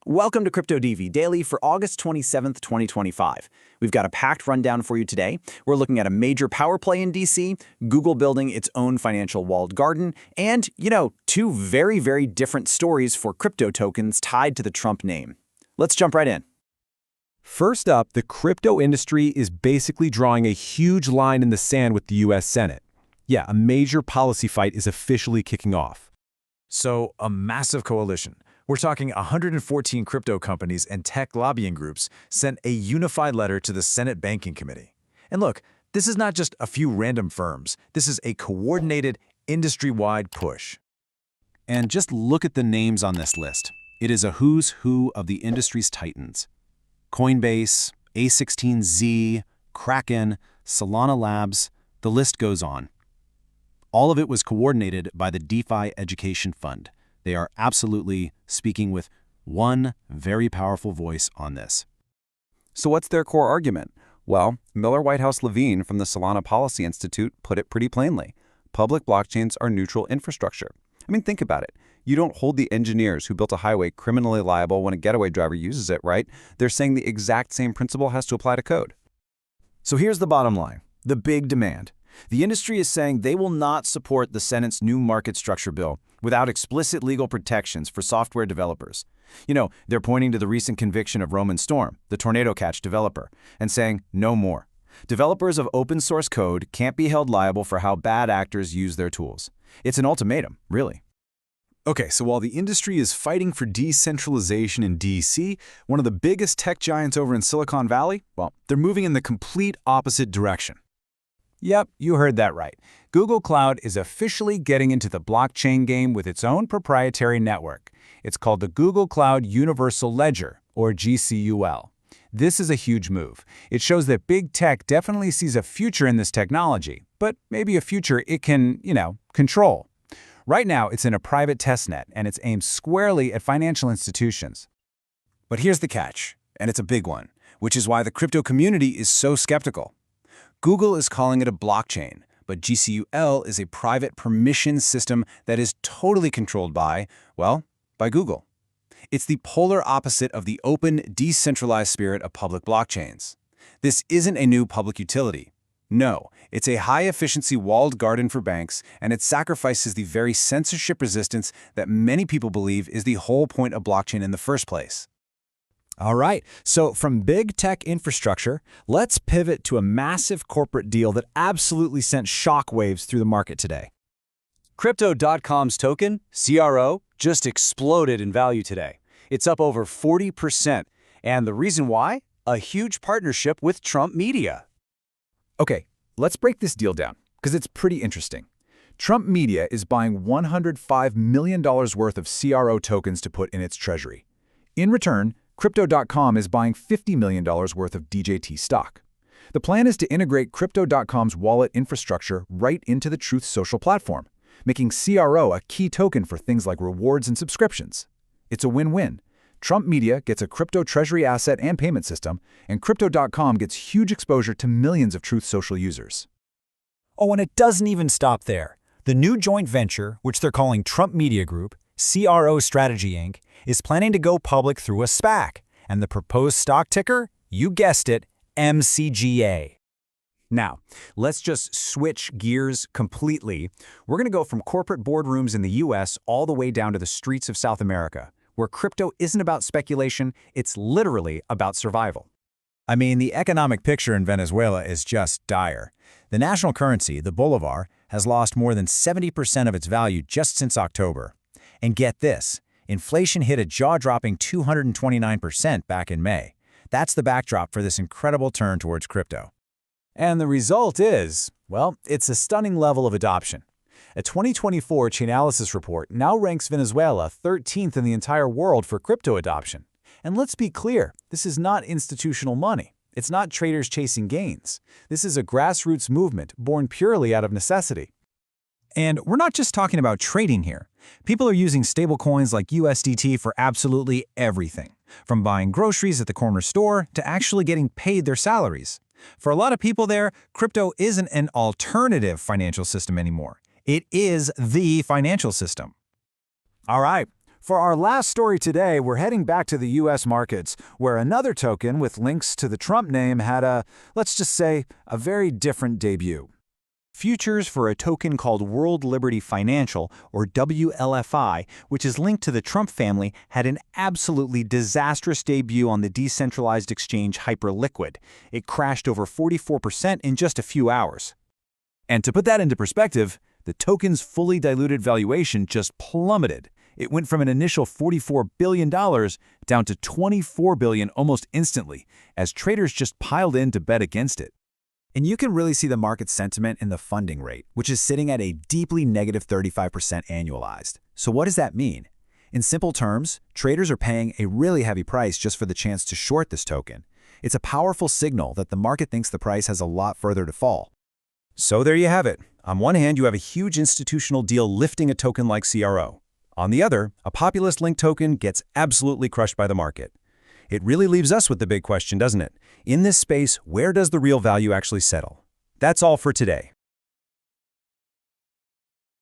Welcome to Crypto Defi Daily for August 27th, 2025. We've got a packed rundown for you today. We're looking at a major power play in DC, Google building its own financial walled garden, and, two very different stories for crypto tokens tied to the Trump name. Let's jump right in. First up, the crypto industry is basically drawing a huge line in the sand with the U.S. Senate. Yeah, a major policy fight is officially kicking off. So, a massive coalition. We're talking 114 crypto companies and tech lobbying groups sent a unified letter to the Senate Banking Committee. And look, this is not just a few random firms. This is a coordinated, industry-wide push. And just look at the names on this list. It is a who's who of the industry's titans. Coinbase, A16Z, Kraken, Solana Labs, the list goes on. All of it was coordinated by the DeFi Education Fund. They are absolutely speaking with one very powerful voice on this. So what's their core argument? Well, Miller Whitehouse Levine from the Solana Policy Institute put it pretty plainly. Public blockchains are neutral infrastructure. I mean, think about it. You don't hold the engineers who built a highway criminally liable when a getaway driver uses it, right? They're saying the exact same principle has to apply to code. So here's the bottom line, the big demand. The industry is saying they will not support the Senate's new market structure bill without explicit legal protections for software developers. They're pointing to the recent conviction of Roman Storm, the Tornado Cash developer, and saying no more. Developers of open source code can't be held liable for how bad actors use their tools. It's an ultimatum, really. Okay, so while the industry is fighting for decentralization in DC, one of the biggest tech giants over in Silicon Valley, well, they're moving in the complete opposite direction. Yep, you heard that right. Google Cloud is officially getting into the blockchain game with its own proprietary network. It's called the Google Cloud Universal Ledger, or GCUL. This is a huge move. It shows that big tech definitely sees a future in this technology, but maybe a future it can, control. Right now, it's in a private testnet, and it's aimed squarely at financial institutions. But here's the catch, and it's a big one, which is why the crypto community is so skeptical. Google is calling it a blockchain, but GCUL is a private permission system that is totally controlled by Google. It's the polar opposite of the open, decentralized spirit of public blockchains. This isn't a new public utility. No, it's a high-efficiency walled garden for banks, and it sacrifices the very censorship resistance that many people believe is the whole point of blockchain in the first place. All right, so from big tech infrastructure, let's pivot to a massive corporate deal that absolutely sent shockwaves through the market today. Crypto.com's token, CRO, just exploded in value today. It's up over 40%. And the reason why? A huge partnership with Trump Media. Okay, let's break this deal down, because it's pretty interesting. Trump Media is buying $105 million worth of CRO tokens to put in its treasury. In return, Crypto.com is buying $50 million worth of DJT stock. The plan is to integrate Crypto.com's wallet infrastructure right into the Truth Social platform, making CRO a key token for things like rewards and subscriptions. It's a win-win. Trump Media gets a crypto treasury asset and payment system, and Crypto.com gets huge exposure to millions of Truth Social users. Oh, and it doesn't even stop there. The new joint venture, which they're calling Trump Media Group, CRO Strategy Inc., is planning to go public through a SPAC, and the proposed stock ticker, you guessed it, MCGA. Now, let's just switch gears completely. We're going to go from corporate boardrooms in the US all the way down to the streets of South America, where crypto isn't about speculation, it's literally about survival. I mean, the economic picture in Venezuela is just dire. The national currency, the bolivar, has lost more than 70% of its value just since October. And get this, inflation hit a jaw-dropping 229% back in May. That's the backdrop for this incredible turn towards crypto. And the result is, it's a stunning level of adoption. A 2024 Chainalysis report now ranks Venezuela 13th in the entire world for crypto adoption. And let's be clear, this is not institutional money. It's not traders chasing gains. This is a grassroots movement born purely out of necessity. And we're not just talking about trading here. People are using stablecoins like USDT for absolutely everything, from buying groceries at the corner store to actually getting paid their salaries. For a lot of people there, crypto isn't an alternative financial system anymore. It is the financial system. All right, For our last story today, we're heading back to the U.S. markets, where another token with links to the Trump name had let's just say, a very different debut. Futures for a token called World Liberty Financial, or WLFI, which is linked to the Trump family, had an absolutely disastrous debut on the decentralized exchange Hyperliquid. It crashed over 44% in just a few hours. And to put that into perspective, the token's fully diluted valuation just plummeted. It went from an initial $44 billion down to $24 billion almost instantly, as traders just piled in to bet against it. And you can really see the market sentiment in the funding rate, which is sitting at a deeply negative 35% annualized. So what does that mean? In simple terms, traders are paying a really heavy price just for the chance to short this token. It's a powerful signal that the market thinks the price has a lot further to fall. So there you have it. On one hand, you have a huge institutional deal lifting a token like CRO. On the other, a populist-linked token gets absolutely crushed by the market. It really leaves us with the big question, doesn't it? In this space, where does the real value actually settle? That's all for today.